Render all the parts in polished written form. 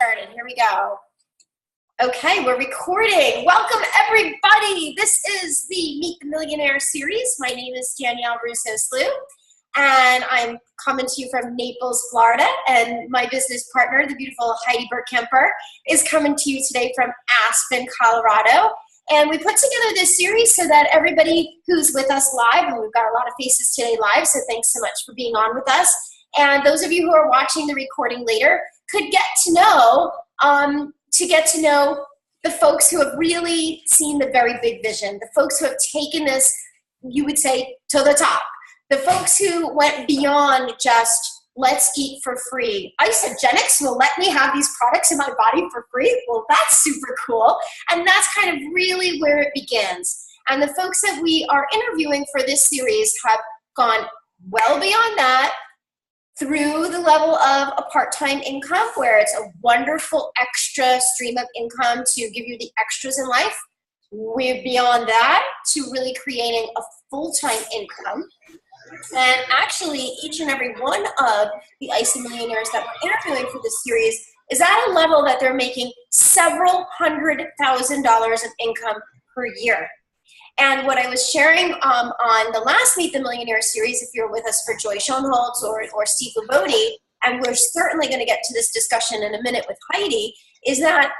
Started. Here we go. Okay, we're recording. Welcome, everybody. This is the Meet the Millionaire series. My name is Danielle Russo-Slugh, and I'm coming to you from Naples, Florida. And my business partner, the beautiful Heidi Burkemper, is coming to you today from Aspen, Colorado. And we put together this series so that everybody who's with us live, and we've got a lot of faces today live, so thanks so much for being on with us. And those of you who are watching the recording later could get to know the folks who have really seen the very big vision, the folks who have taken this, you would say, to the top, the folks who went beyond just let's eat for free. Isogenics will let me have these products in my body for free? Well, that's super cool. And that's kind of really where it begins. And the folks that we are interviewing for this series have gone well beyond that, through the level of a part-time income, where it's a wonderful extra stream of income to give you the extras in life. We're beyond that to really creating a full-time income. And actually, each and every one of the Icy Millionaires that we're interviewing for this series is at a level that they're making several $100,000 of income per year. And what I was sharing on the last Meet the Millionaire series, if you're with us for Joy Schoenholtz or Steve Labode, and we're certainly going to get to this discussion in a minute with Heidi, is that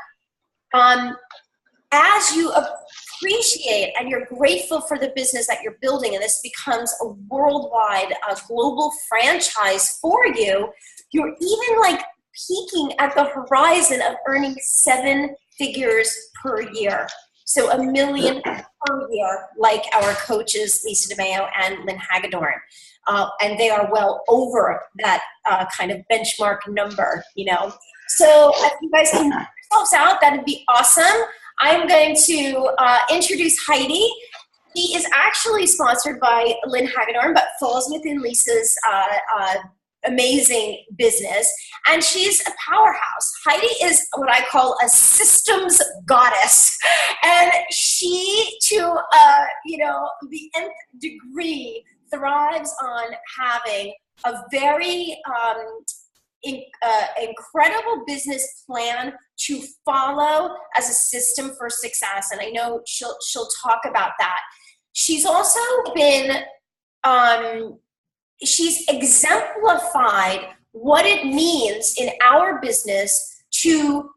as you appreciate and you're grateful for the business that you're building, and this becomes a worldwide, global franchise for you, you're even like peaking at the horizon of earning 7 figures per year. So $1 million per year, like our coaches, Lisa DeMeo and Lynn Hagedorn. And they are well over that kind of benchmark number, you know. So if you guys can help yourselves out, that'd be awesome. I'm going to introduce Heidi. She is actually sponsored by Lynn Hagedorn, but falls within Lisa's amazing business, and she's a powerhouse. Heidi is what I call a systems goddess, and she, to the nth degree, thrives on having a very incredible business plan to follow as a system for success, and I know she'll talk about that. She's also been she's exemplified what it means in our business to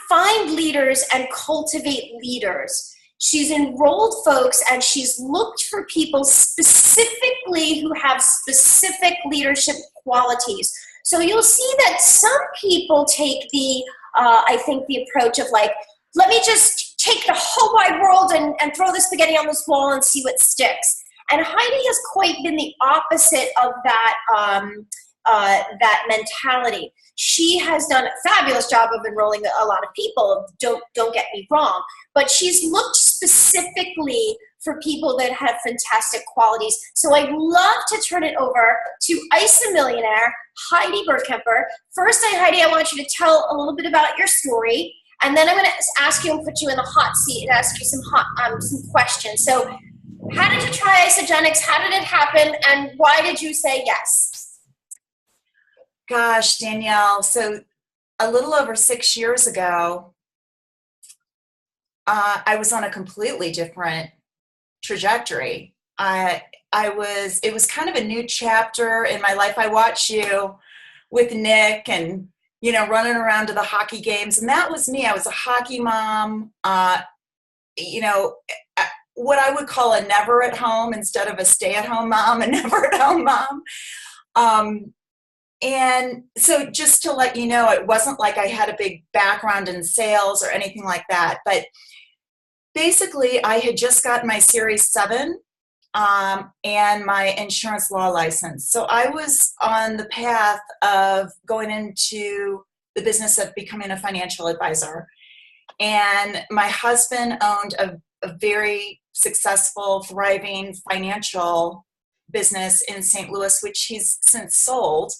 find leaders and cultivate leaders. She's enrolled folks and she's looked for people specifically who have specific leadership qualities. So you'll see that some people take the approach of like, let me just take the whole wide world and throw the spaghetti on this wall and see what sticks. And Heidi has quite been the opposite of that, that mentality. She has done a fabulous job of enrolling a lot of people, don't get me wrong, but she's looked specifically for people that have fantastic qualities. So I'd love to turn it over to Icy Millionaire, Heidi Burkemper. First, Heidi, I want you to tell a little bit about your story, and then I'm going to ask you and put you in the hot seat and ask you some questions. So, how did you try Isogenics? How did it happen? And why did you say yes? Gosh, Danielle, so a little over 6 years ago, I was on a completely different trajectory. It was kind of a new chapter in my life. I watched you with Nick and, running around to the hockey games. And that was me. I was a hockey mom, what I would call a never at home instead of a stay at home mom, a never at home mom. And so just to let you know, it wasn't like I had a big background in sales or anything like that. But basically, I had just gotten my Series 7 and my insurance law license. So I was on the path of going into the business of becoming a financial advisor. And my husband owned a very successful, thriving financial business in St. Louis, which he's since sold.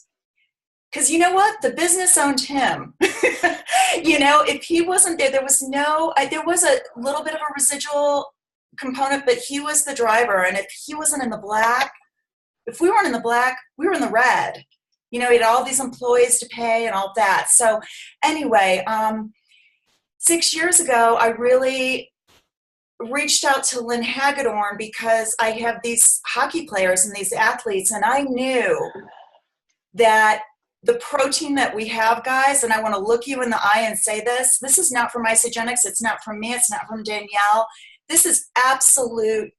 Because you know what? The business owned him. If he wasn't there, there was a little bit of a residual component, but he was the driver. And if he wasn't in the black, if we weren't in the black, we were in the red. You know, he had all these employees to pay and all that. So anyway, 6 years ago, I really reached out to Lynn Hagedorn because I have these hockey players and these athletes, and I knew that the protein that we have, guys, and I want to look you in the eye and say this is not from Isagenix, it's not from me, it's not from Danielle. This is absolute,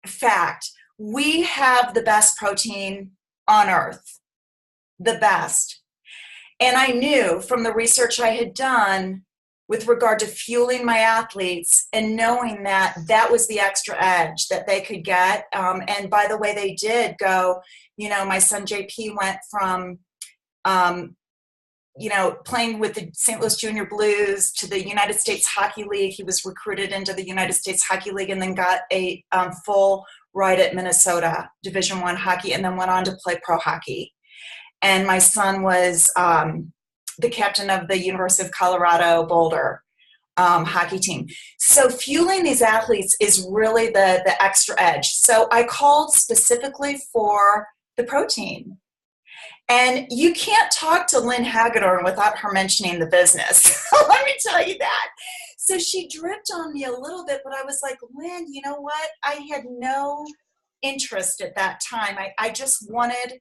fact. We have the best protein on earth, the best. And I knew from the research I had done with regard to fueling my athletes and knowing that that was the extra edge that they could get. And by the way, they did go, my son JP went from, playing with the St. Louis Junior Blues to the United States Hockey League. He was recruited into the United States Hockey League and then got a full ride at Minnesota Division I hockey and then went on to play pro hockey. And my son was the captain of the University of Colorado Boulder hockey team. So fueling these athletes is really the extra edge. So I called specifically for the protein. And you can't talk to Lynn Hagedorn without her mentioning the business. Let me tell you that. So she dripped on me a little bit, but I was like, Lynn, you know what? I had no interest at that time. I just wanted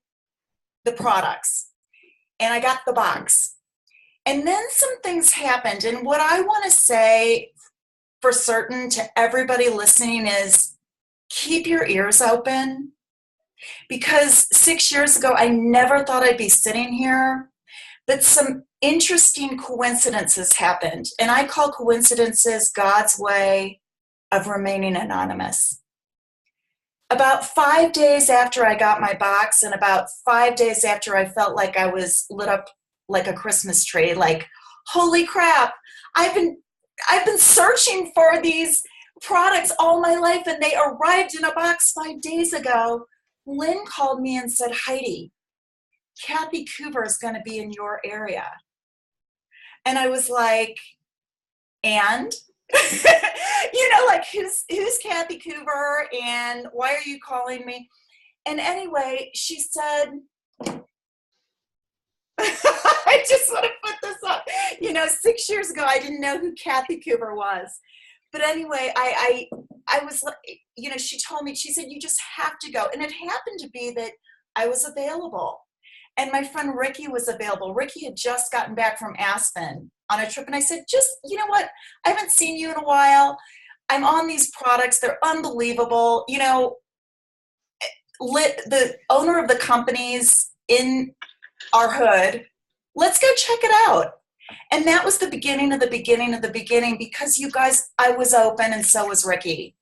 the products. And I got the box. And then some things happened. And what I want to say for certain to everybody listening is keep your ears open. Because 6 years ago, I never thought I'd be sitting here. But some interesting coincidences happened. And I call coincidences God's way of remaining anonymous. About 5 days after I got my box and about 5 days after I felt like I was lit up like a Christmas tree, like, holy crap, I've been searching for these products all my life and they arrived in a box 5 days ago. Lynn called me and said, Heidi, Kathy Cooper is going to be in your area. And I was like, and? Like, who's Kathy Cooper and why are you calling me? And anyway, she said, I just want to put this up. 6 years ago, I didn't know who Kathy Cooper was. But anyway, I was, she told me, she said, you just have to go. And it happened to be that I was available. And my friend Ricky was available. Ricky had just gotten back from Aspen on a trip. And I said, you know what? I haven't seen you in a while. I'm on these products. They're unbelievable. The owner of the company's in our hood. Let's go check it out. And that was the beginning of the beginning of the beginning because you guys, I was open and so was Ricky.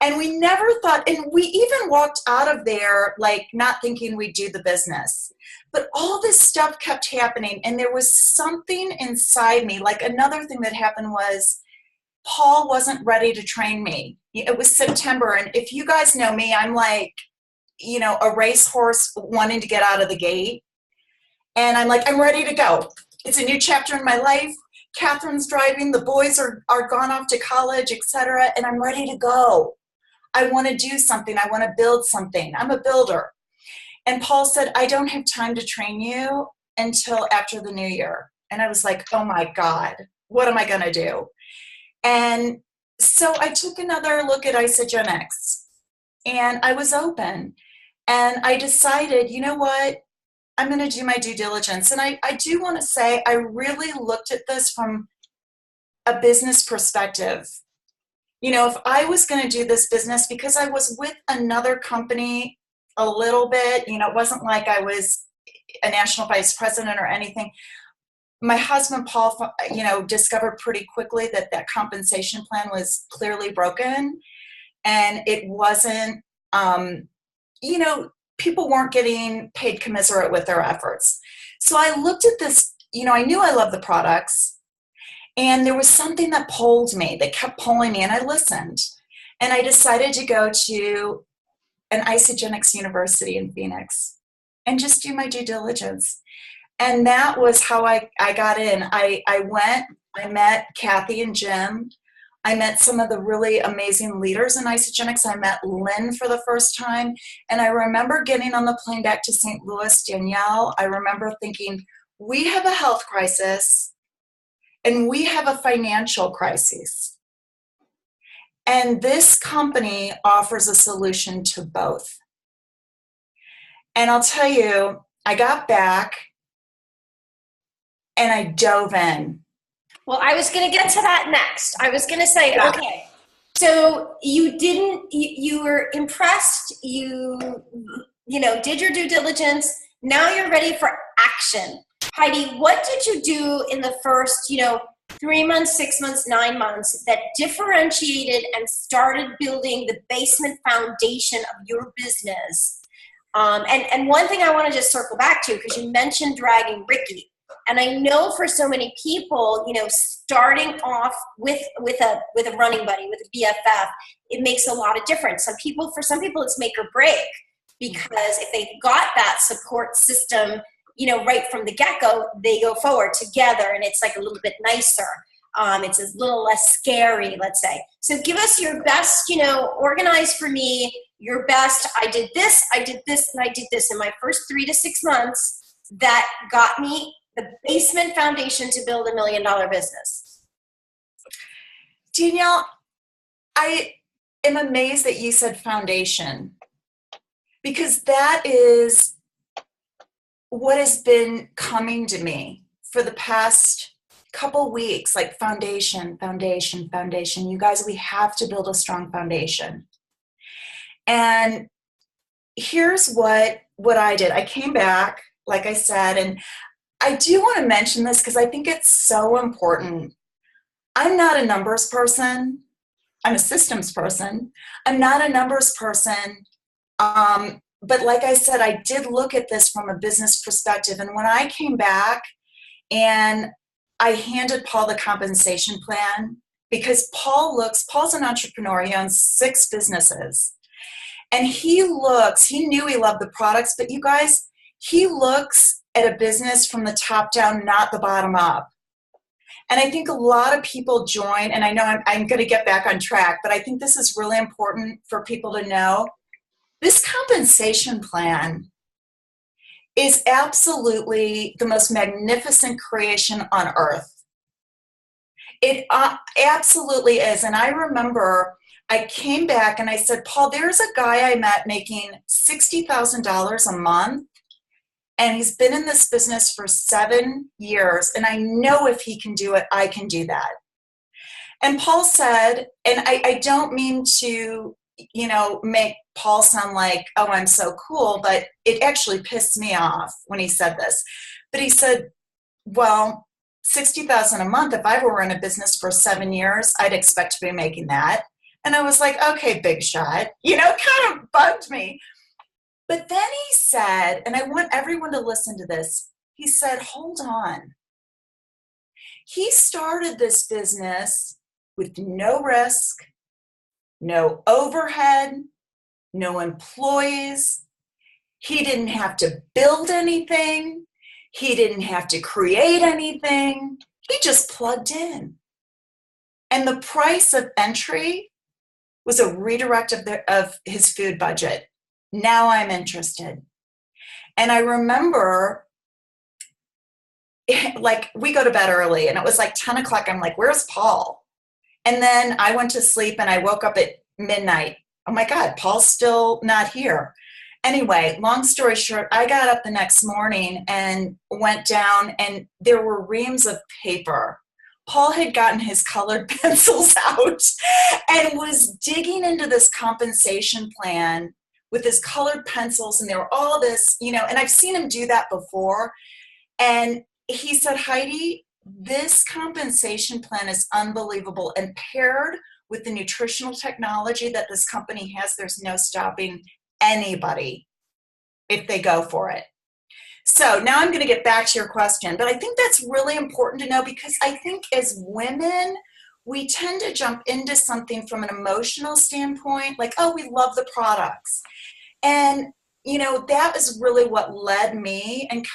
And we never thought, and we even walked out of there like not thinking we'd do the business. But all this stuff kept happening and there was something inside me. Like another thing that happened was Paul wasn't ready to train me. It was September. And if you guys know me, I'm like, a racehorse wanting to get out of the gate. And I'm like, I'm ready to go. It's a new chapter in my life. Catherine's driving. The boys are gone off to college, etc. And I'm ready to go. I want to do something. I want to build something. I'm a builder. And Paul said, I don't have time to train you until after the new year. And I was like, oh my God, what am I going to do? And so I took another look at Isagenix and I was open. And I decided, you know what? I'm going to do my due diligence. And I do want to say I really looked at this from a business perspective. If I was going to do this business, because I was with another company a little bit, it wasn't like I was a national vice president or anything. My husband, Paul, discovered pretty quickly that compensation plan was clearly broken. And it wasn't, people weren't getting paid commensurate with their efforts. So I looked at this, I knew I loved the products. And there was something that pulled me, that kept pulling me, and I listened. And I decided to go to an Isagenix University in Phoenix and just do my due diligence. And that was how I got in. I went, I met Kathy and Jim. I met some of the really amazing leaders in Isogenics. I met Lynn for the first time. And I remember getting on the plane back to St. Louis, Danielle, I remember thinking, we have a health crisis and we have a financial crisis. And this company offers a solution to both. And I'll tell you, I got back and I dove in. Well, I was going to get to that next. I was going to say, okay, so you were impressed, you did your due diligence. Now you're ready for action. Heidi, what did you do in the first, 3 months, 6 months, 9 months that differentiated and started building the basement foundation of your business? And one thing I want to just circle back to, because you mentioned dragging Ricky. And I know for so many people, starting off with a running buddy, with a BFF, it makes a lot of difference. For some people, it's make or break, because if they've got that support system, right from the get-go, they go forward together, and it's like a little bit nicer. It's a little less scary, let's say. So give us your best, organize for me your best. I did this, and I did this in my first 3 to 6 months. That got me the basement foundation to build $1 million business. Danielle, I am amazed that you said foundation, because that is what has been coming to me for the past couple weeks, like foundation. You guys, we have to build a strong foundation. And here's what I did. I came back, like I said, and I do want to mention this because I think it's so important. I'm not a numbers person. I'm a systems person. I'm not a numbers person. But like I said, I did look at this from a business perspective. And when I came back and I handed Paul the compensation plan, because Paul's an entrepreneur. He owns 6 businesses. And he knew he loved the products, but you guys, he looks at a business from the top down, not the bottom up. And I think a lot of people join, and I know I'm going to get back on track, but I think this is really important for people to know. This compensation plan is absolutely the most magnificent creation on earth. It absolutely is. And I remember I came back and I said, Paul, there's a guy I met making $60,000 a month. And he's been in this business for 7 years. And I know if he can do it, I can do that. And Paul said, and I don't mean to, make Paul sound like, oh, I'm so cool, but it actually pissed me off when he said this. But he said, well, $60,000 a month, if I were in a business for 7 years, I'd expect to be making that. And I was like, okay, big shot, kind of bugged me. But then he said, and I want everyone to listen to this, he said, hold on. He started this business with no risk, no overhead, no employees. He didn't have to build anything. He didn't have to create anything. He just plugged in. And the price of entry was a redirect of his food budget. Now I'm interested. And I remember, like, we go to bed early, and it was like 10 o'clock. I'm like, where's Paul? And then I went to sleep, and I woke up at midnight. Oh my God, Paul's still not here. Anyway, long story short, I got up the next morning and went down, and there were reams of paper. Paul had gotten his colored pencils out and was digging into this compensation plan with his colored pencils, and there were all this, and I've seen him do that before. And he said, Heidi, this compensation plan is unbelievable, and paired with the nutritional technology that this company has, there's no stopping anybody if they go for it. So now I'm going to get back to your question, but I think that's really important to know, because I think as women, we tend to jump into something from an emotional standpoint, like, oh, we love the products. And, that was really what led me and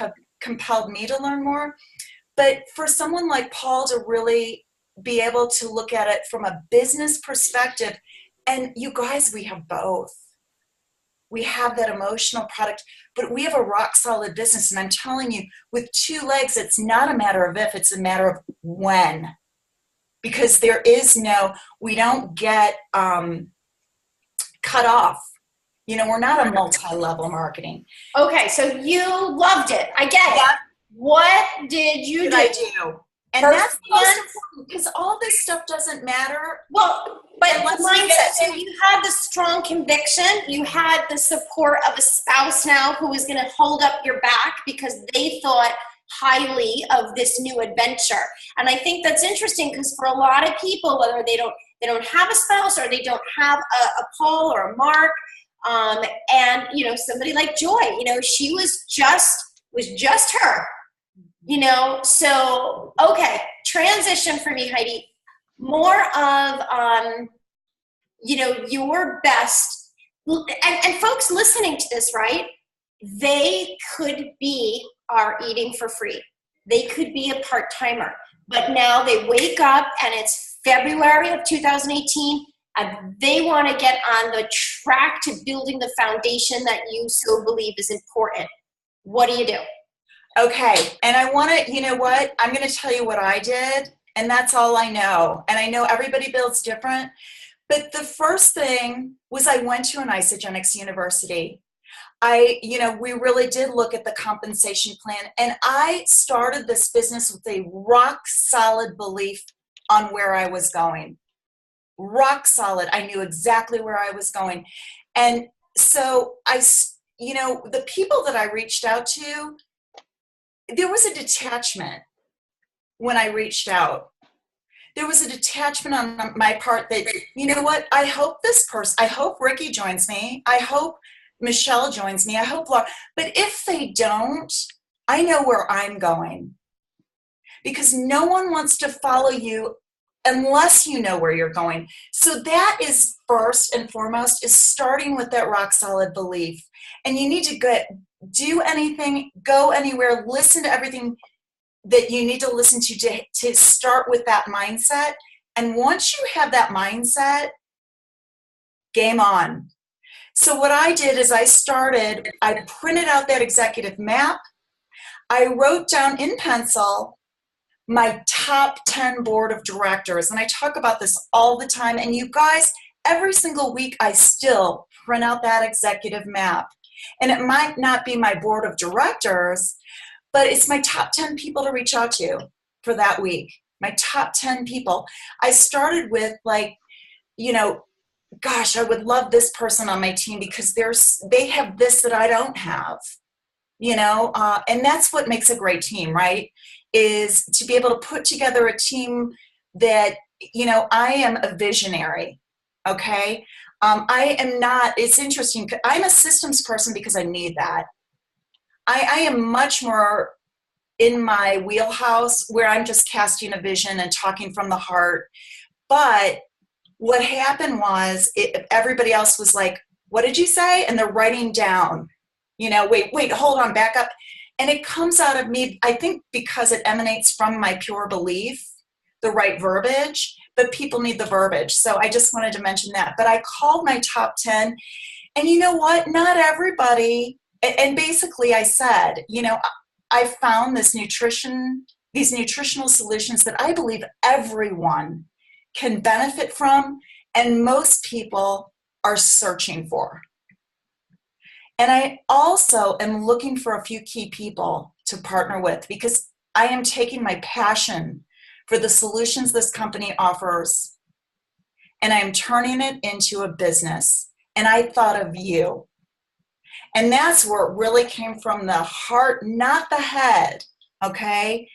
compelled me to learn more. But for someone like Paul to really be able to look at it from a business perspective. And you guys, we have both. We have that emotional product, but we have a rock solid business. And I'm telling you, with 2 legs, it's not a matter of if, it's a matter of when. Because there is we don't get cut off. We're not a multi-level marketing. Okay, so you loved it. I get it. Yeah. What did you do? I do. And that's most important, because all this stuff doesn't matter. Well, but mindset. So you had the strong conviction. You had the support of a spouse now who was going to hold up your back because they thought highly of this new adventure. And I think that's interesting because for a lot of people, whether they don't have a spouse or they don't have a Paul or a Mark, and somebody like Joy, she was just her. So, okay, transition for me, Heidi, more of, your best, and folks listening to this, right, they could be are eating for free. They could be a part-timer, but now they wake up and it's February of 2018 and they want to get on the track to building the foundation that you so believe is important. What do you do? Okay, and I want to, I'm going to tell you what I did, and that's all I know. And I know everybody builds different, but the first thing was I went to an Isogenics university. We really did look at the compensation plan, and I started this business with a rock solid belief on where I was going. Rock solid. I knew exactly where I was going. And so the people that I reached out to, there was a detachment when I reached out. There was a detachment on my part that, I hope Ricky joins me. I hope Michelle joins me. I hope Laura. But if they don't, I know where I'm going. Because no one wants to follow you unless you know where you're going. So that is first and foremost, is starting with that rock solid belief. And you need to do anything, go anywhere, listen to everything that you need to listen to start with that mindset. And once you have that mindset, game on. So what I did is I printed out that executive map. I wrote down in pencil my top 10 board of directors. And I talk about this all the time. And you guys, every single week, I still print out that executive map. And it might not be my board of directors, but it's my top 10 people to reach out to for that week. My top 10 people. I started with gosh, I would love this person on my team because they have this that I don't have, and that's what makes a great team, right? Is to be able to put together a team that, I am a visionary, okay? I am not, it's interesting, I'm a systems person because I need that. I am much more in my wheelhouse where I'm just casting a vision and talking from the heart. But what happened was everybody else was like, what did you say? And they're writing down, wait, hold on, back up. And it comes out of me, I think because it emanates from my pure belief, the right verbiage, but people need the verbiage. So I just wanted to mention that. But I called my top 10, and you know what? Not everybody, and basically I said, I found these nutritional solutions that I believe everyone can benefit from, and most people are searching for. And I also am looking for a few key people to partner with because I am taking my passion for the solutions this company offers, and I'm turning it into a business. And I thought of you. And that's where it really came from, the heart, not the head, okay?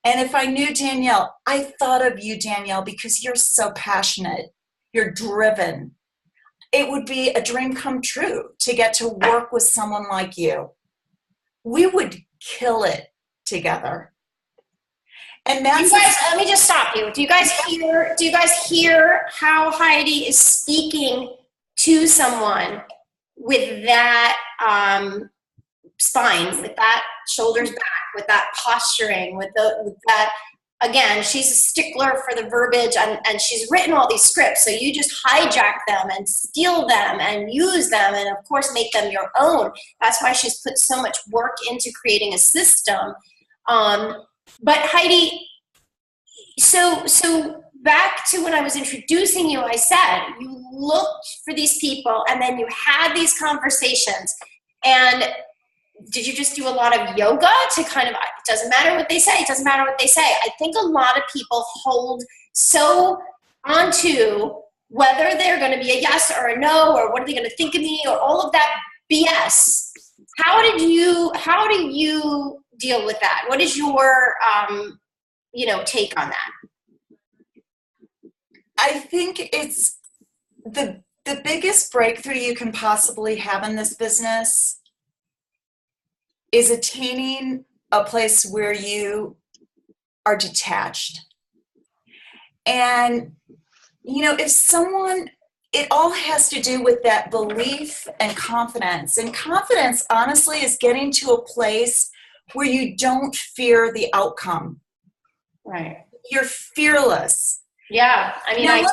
And if I knew Danielle, I thought of you, Danielle, because you're so passionate. You're driven. It would be a dream come true to get to work with someone like you. We would kill it together. And that's, you guys, let me just stop you. Do you guys hear how Heidi is speaking to someone with that spine, with that shoulders back, with that posturing, with that again, she's a stickler for the verbiage, and she's written all these scripts. So you just hijack them and steal them and use them and, of course, make them your own. That's why she's put so much work into creating a system. But Heidi, so back to when I was introducing you, I said you looked for these people and then you had these conversations. And did you just do a lot of yoga to kind of, it doesn't matter what they say, it doesn't matter what they say. I think a lot of people hold so onto whether they're going to be a yes or a no, or what are they going to think of me, or all of that BS. How do you deal with that? What is your, take on that? I think it's the biggest breakthrough you can possibly have in this business is attaining a place where you are detached. And, if someone, it all has to do with that belief and confidence. And confidence, honestly, is getting to a place where you don't fear the outcome. Right. You're fearless. Yeah, I mean, I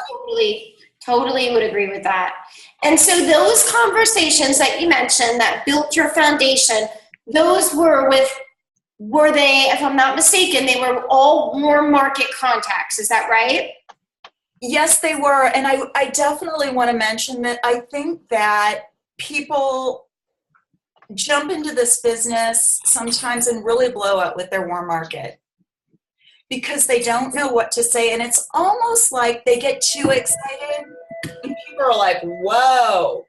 totally would agree with that. And so those conversations that you mentioned that built your foundation, those were they, if I'm not mistaken, they were all warm market contacts. Is that right? Yes, they were. And I definitely want to mention that I think that people jump into this business sometimes and really blow it with their warm market, because they don't know what to say. And it's almost like they get too excited and people are like, whoa.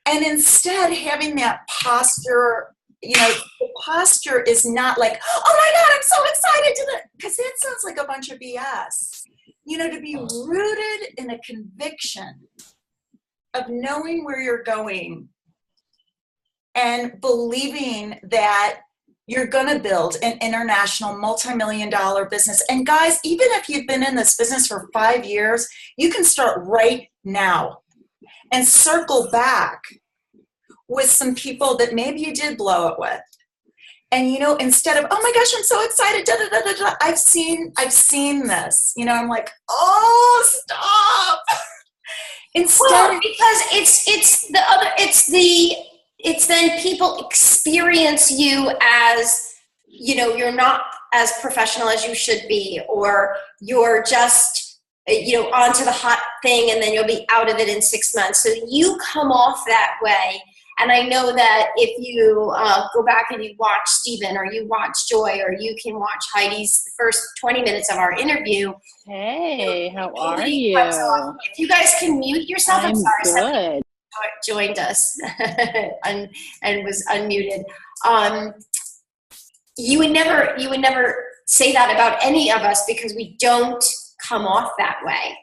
And instead, having that posture, the posture is not like, oh my God, I'm so excited, because that sounds like a bunch of BS. To be rooted in a conviction of knowing where you're going and believing that you're going to build an international multi-million-dollar business. And guys, even if you've been in this business for 5 years, you can start right now and circle back with some people that maybe you did blow it with. And, instead of, oh my gosh, I'm so excited, da, da, da, da, da, I've seen this, I'm like, oh, stop. Instead, because it's then people experience you as, you're not as professional as you should be, or you're just, onto the hot thing and then you'll be out of it in 6 months. So you come off that way. And I know that if you go back and you watch Stephen, or you watch Joy, or you can watch Heidi's first 20 minutes of our interview. Hey, how are you? If you guys can mute yourself, I'm sorry. Good. Somebody joined us and was unmuted. You would never say that about any of us, because we don't come off that way,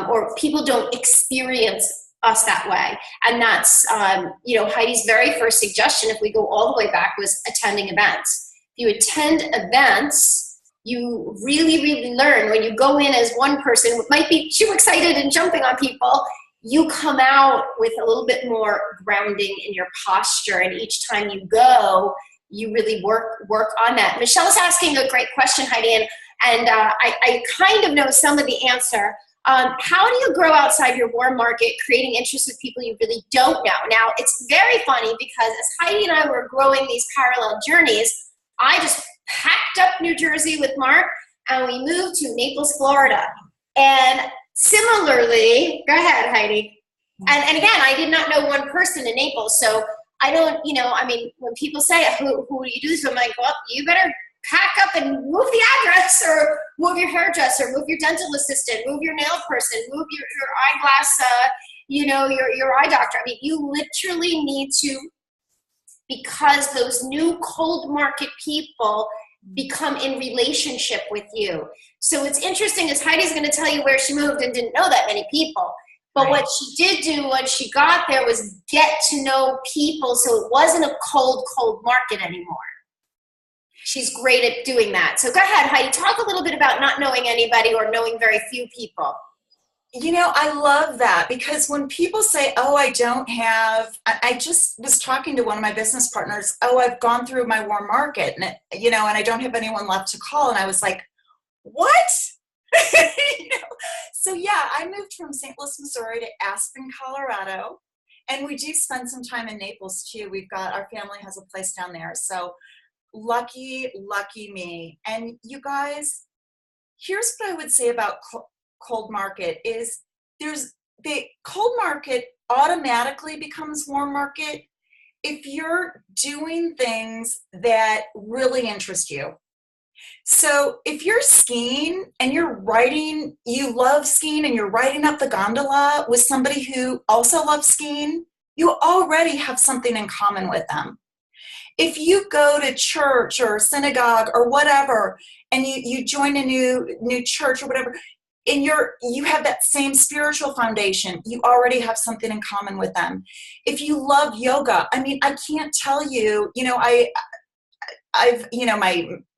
or people don't experience us that way. And that's, Heidi's very first suggestion, if we go all the way back, was attending events. If you attend events, you really, really learn. When you go in as one person who might be too excited and jumping on people, you come out with a little bit more grounding in your posture. And each time you go, you really work on that. Michelle's asking a great question, Heidi, and I kind of know some of the answer. How do you grow outside your warm market, creating interest with people you really don't know? Now, it's very funny, because as Heidi and I were growing these parallel journeys, I just packed up New Jersey with Mark and we moved to Naples, Florida. And similarly, go ahead, Heidi. And again, I did not know one person in Naples. So I don't, when people say, who do you do this with? I'm like, well, you better pack up and move the address, or move your hairdresser, move your dental assistant, move your nail person, move your eyeglass, your eye doctor. I mean, you literally need to, because those new cold market people become in relationship with you. So it's interesting, as Heidi's going to tell you where she moved and didn't know that many people. But what she did do when she got there was get to know people, so it wasn't a cold market anymore. She's great at doing that. So go ahead, Heidi, talk a little bit about not knowing anybody or knowing very few people. I love that, because when people say, oh, I just was talking to one of my business partners, oh, I've gone through my warm market and I don't have anyone left to call. And I was like, what? You know? So yeah, I moved from St. Louis, Missouri to Aspen, Colorado. And we do spend some time in Naples too. Our family has a place down there. So lucky me. And you guys, here's what I would say about cold market is the cold market automatically becomes warm market if you're doing things that really interest you. So if you're skiing and you love skiing and you're riding up the gondola with somebody who also loves skiing, you already have something in common with them. If you go to church or synagogue or whatever, and you join a new church or whatever, and you have that same spiritual foundation, you already have something in common with them. If you love yoga, I mean, I can't tell you, I've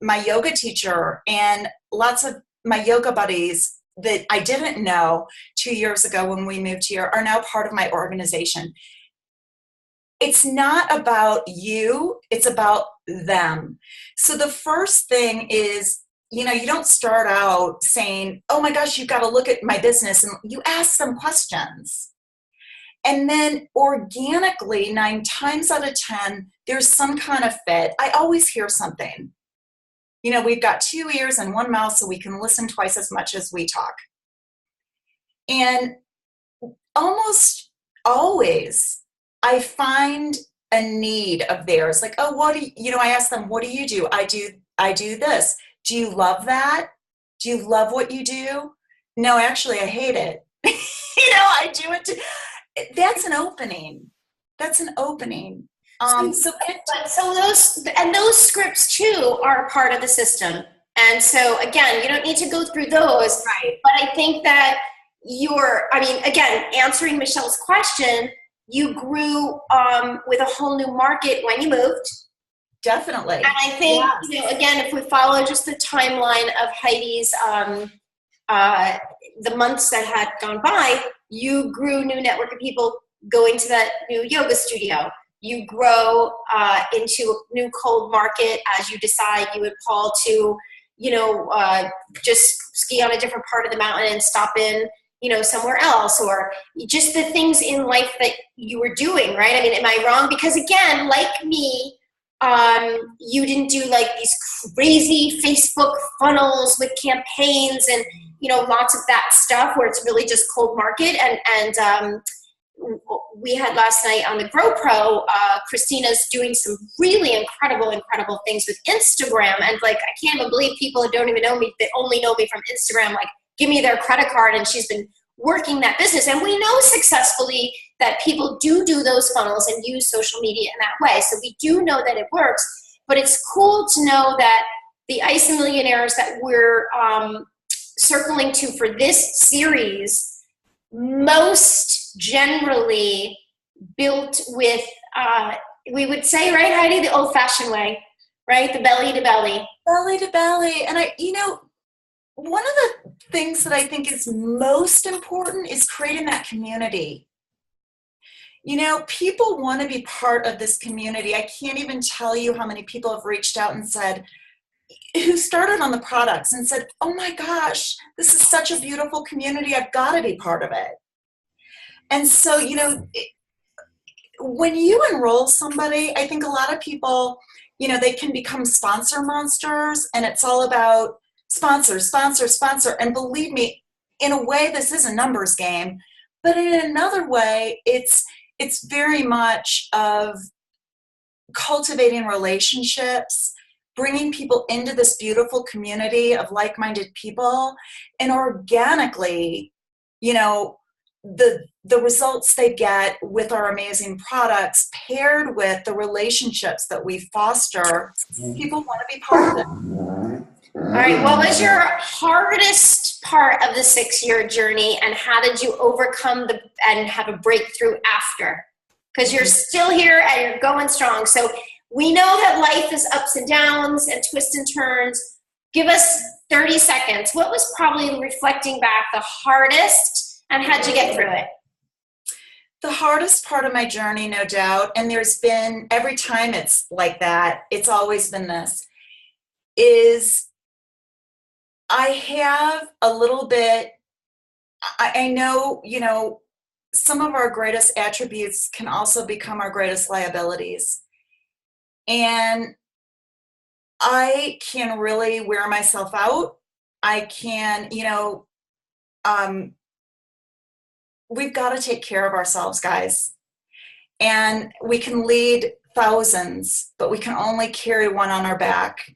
my yoga teacher and lots of my yoga buddies that I didn't know 2 years ago when we moved here are now part of my organization. It's not about you, it's about them. So the first thing is, you don't start out saying, oh my gosh, you've got to look at my business, and you ask them questions. And then organically, 9 times out of 10, there's some kind of fit. I always hear something. We've got 2 ears and 1 mouth, so we can listen twice as much as we talk. And almost always, I find a need of theirs. Like, oh, I ask them, what do you do? I do this. Do you love that? Do you love what you do? No, actually, I hate it. I do it too. That's an opening. Those scripts too are a part of the system. And so again, you don't need to go through those. Right. But I think that answering Michelle's question, you grew with a whole new market when you moved. Definitely. And I think, again, if we follow just the timeline of Heidi's, the months that had gone by, you grew new network of people going to that new yoga studio. You grow into a new cold market as you decide you would call to, just ski on a different part of the mountain and stop in, somewhere else, or just the things in life that you were doing, right? I mean, am I wrong? Because again, like me, you didn't do like these crazy Facebook funnels with campaigns and, lots of that stuff where it's really just cold market. And we had last night on the GoPro, Christina's doing some really incredible things with Instagram. And like, I can't even believe people that don't even know me, that only know me from Instagram, like give me their credit card. And she's been working that business. And we know successfully that people do those funnels and use social media in that way. So we do know that it works, but it's cool to know that the ICE millionaires that we're circling to for this series, most generally built with, we would say, right, Heidi, the old-fashioned way, right? The belly to belly. Belly to belly. And one of the things that I think is most important is creating that community. People want to be part of this community. I can't even tell you how many people have reached out and said, who started on the products and said, oh my gosh, this is such a beautiful community. I've got to be part of it. And so, when you enroll somebody, I think a lot of people, they can become sponsor monsters, and it's all about sponsor. And believe me, in a way, this is a numbers game, but in another way, it's very much of cultivating relationships, bringing people into this beautiful community of like-minded people, and organically, the results they get with our amazing products paired with the relationships that we foster, people want to be part of it. All right, what was your hardest part of the 6-year journey, and how did you overcome and have a breakthrough after? Because you're still here and you're going strong. So we know that life is ups and downs and twists and turns. Give us 30 seconds. What was probably, reflecting back, the hardest, and how'd you get through it? The hardest part of my journey, no doubt, and there's been, every time it's like that, it's always been this, is I have a little bit, I know, some of our greatest attributes can also become our greatest liabilities. And I can really wear myself out. I can, we've got to take care of ourselves, guys. And we can lead thousands, but we can only carry one on our back.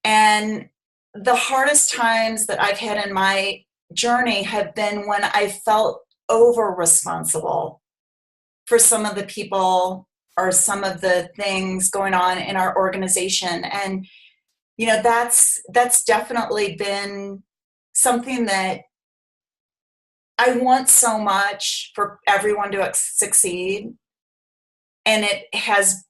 And the hardest times that I've had in my journey have been when I felt over responsible for some of the people or some of the things going on in our organization. And, that's definitely been something that I want so much for everyone to succeed. And it has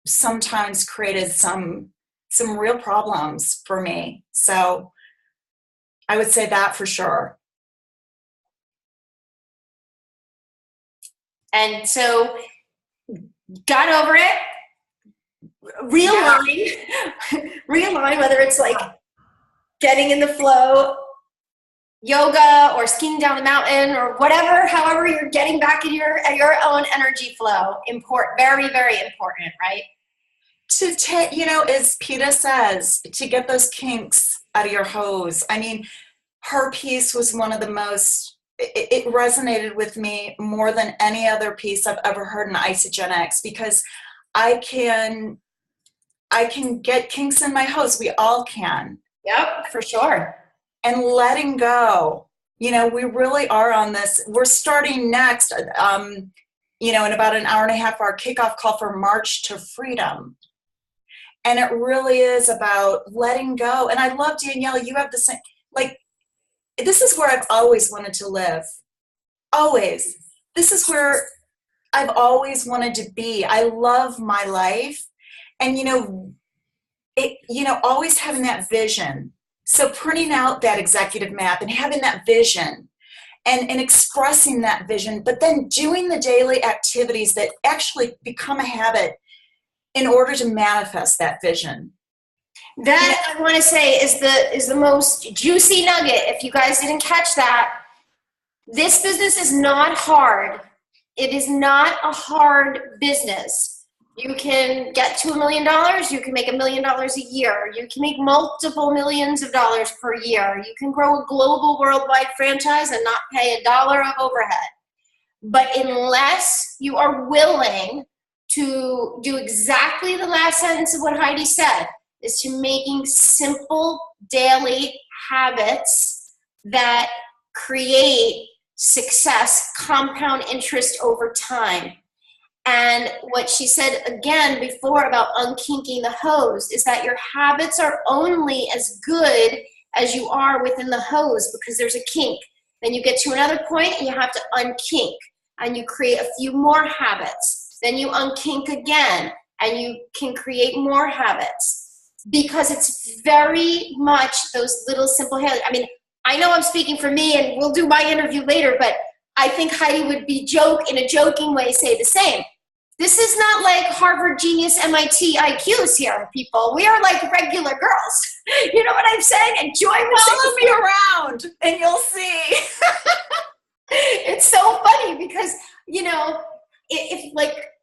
sometimes created some real problems for me. So I would say that for sure. And so got over it, realign, whether it's like getting in the flow, yoga or skiing down the mountain or whatever, however you're getting back in your own energy flow. Very, very important, right? As PETA says, to get those kinks out of your hose. I mean, her piece was one of the most, it resonated with me more than any other piece I've ever heard in Isogenics, because I can get kinks in my hose. We all can. Yep, for sure. And letting go. We really are on this. We're starting next, in about an hour and a half, our kickoff call for March to Freedom. And it really is about letting go. And I love, Danielle, you have the same, this is where I've always wanted to live. Always. This is where I've always wanted to be. I love my life. And, always having that vision. So printing out that executive map and having that vision and expressing that vision, but then doing the daily activities that actually become a habit in order to manifest that vision. That, I want to say, is the most juicy nugget. If you guys didn't catch that, this business is not hard. It is not a hard business. You can get to $1 million. You can make $1 million a year. You can make multiple millions of dollars per year. You can grow a global, worldwide franchise and not pay $1 of overhead. But unless you are willing to do exactly the last sentence of what Heidi said, is to making simple daily habits that create success, compound interest over time. And what she said again before about unkinking the hose is that your habits are only as good as you are within the hose, because there's a kink. Then you get to another point and you have to unkink, and you create a few more habits. Then you unkink again and you can create more habits, because it's very much those little simple habits. I mean, I know I'm speaking for me, and we'll do my interview later, but I think Heidi would be in a joking way say the same. This is not like Harvard genius MIT IQs here, people. We are like regular girls. You know what I'm saying? Enjoy. Follow me around and you'll see. It's so funny because, if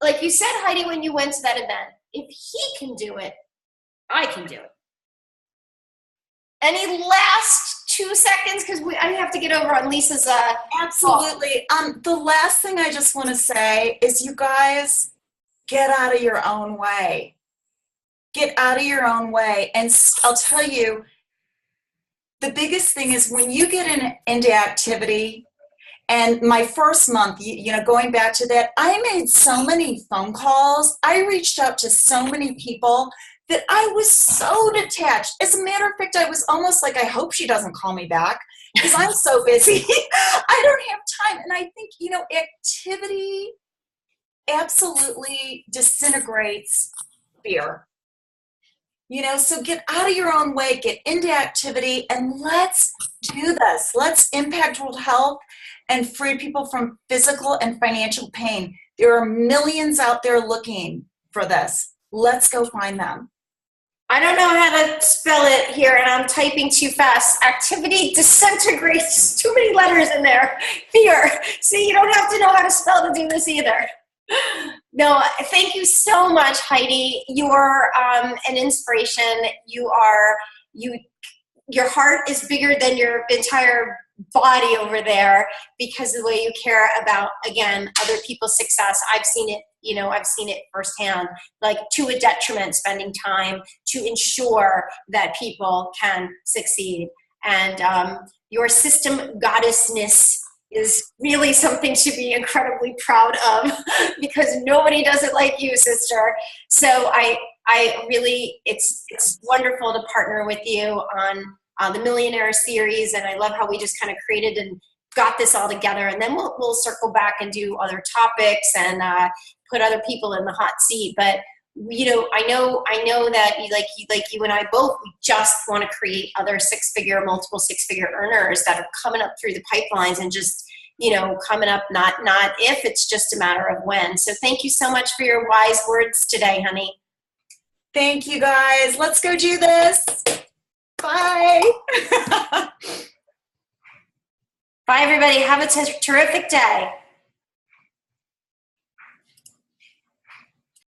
like you said, Heidi, when you went to that event, if he can do it, I can do it. Any last 2 seconds? Because I have to get over on Lisa's. Absolutely. The last thing I just want to say is, you guys, get out of your own way. Get out of your own way. And I'll tell you, the biggest thing is when you get into activity. And my first month, going back to that, I made so many phone calls. I reached out to so many people that I was so detached. As a matter of fact, I was almost like, I hope she doesn't call me back because I'm so busy. I don't have time. And I think, activity absolutely disintegrates fear. So get out of your own way, get into activity, and let's do this. Let's impact world health and free people from physical and financial pain. There are millions out there looking for this. Let's go find them. I don't know how to spell it here, and I'm typing too fast. Activity disintegrates. Too many letters in there. Here. See, you don't have to know how to spell to do this either. No, thank you so much, Heidi. You're an inspiration. Your heart is bigger than your entire body over there because of the way you care about, again, other people's success. I've seen it, I've seen it firsthand, like to a detriment, spending time to ensure that people can succeed. And your system goddessness is really something to be incredibly proud of because nobody does it like you, sister. So I really, it's wonderful to partner with you on the Millionaire series, and I love how we just kind of created and got this all together, and then we'll circle back and do other topics and put other people in the hot seat. But I know that like you and I both, we just want to create other multiple six-figure earners that are coming up through the pipelines and just coming up, not if, it's just a matter of when. So thank you so much for your wise words today, honey. Thank you, guys. Let's go do this. Bye. Bye, everybody. Have a terrific day.